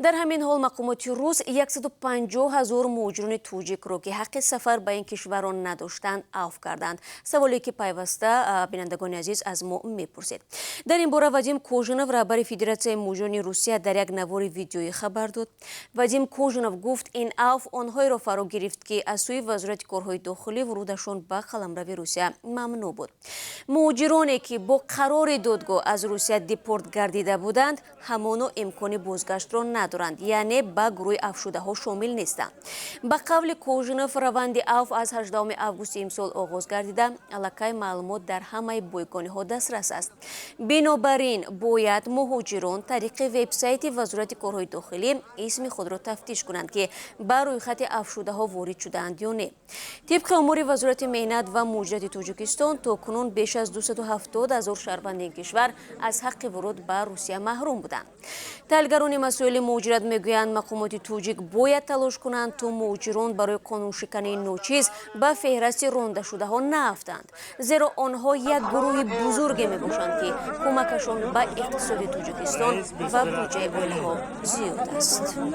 дар ҳамин ҳол мақомоти рус 150 000 муҳоҷирони тоҷикро ки ҳаққи сафар ба ин кишварон надоштанд авф карданд. саволе ки пайваста бинандагони азиз аз мо мепурсед. дар ин бора Вадим Кожинов, раҳбари Федератсияи муҳоҷирони Русия, дар як навори видеоӣ хабар дод. Вадим Кожинов гуфт, ин авф онҳоеро фаро гирифт ки аз сӯи вазорати корҳои дохилӣ вурудашон ба қаламрави Русия мамнӯъ буд. муҳоҷироне ки бо қарори додгоҳ аз Русия депорт гардида буданд, ҳамоно имкони бозгаштро надоранд, яъне ба гурӯҳи авфшудаҳо шомил нестанд. ба қавли Кожинов, раванди авф аз 18 августи имсол оғоз гардида, аллакай маълумот дар ҳамаи бойгониҳо дастрас аст. бинобар ин бояд муҳоҷирон тариқи вебсайти вазорати корҳои дохилӣ исми худро тафтиш кунанд ки ба рӯйхати авфшудаҳо ворид шудаанд ё не. тибқи омури вазорати меҳнат ва муҳоҷирати Тоҷикистон, то кунун беш аз 270 000 шаҳрванди ин кишвар аз ҳаққи вуруд ба Русия маҳрум буданд. таҳлилгарони масоили муҳоҷират мегӯянд, мақомоти тоҷик бояд талош кунанд то муҳоҷирон барои қонуншикании ночиз ба феҳристи рондашудаҳо наафтанд, зеро онҳо як гурӯҳи бузурге мебошанд ки кӯмакашон ба иқтисоди Тоҷикистон ва буҷаи оилаҳо зиёд аст.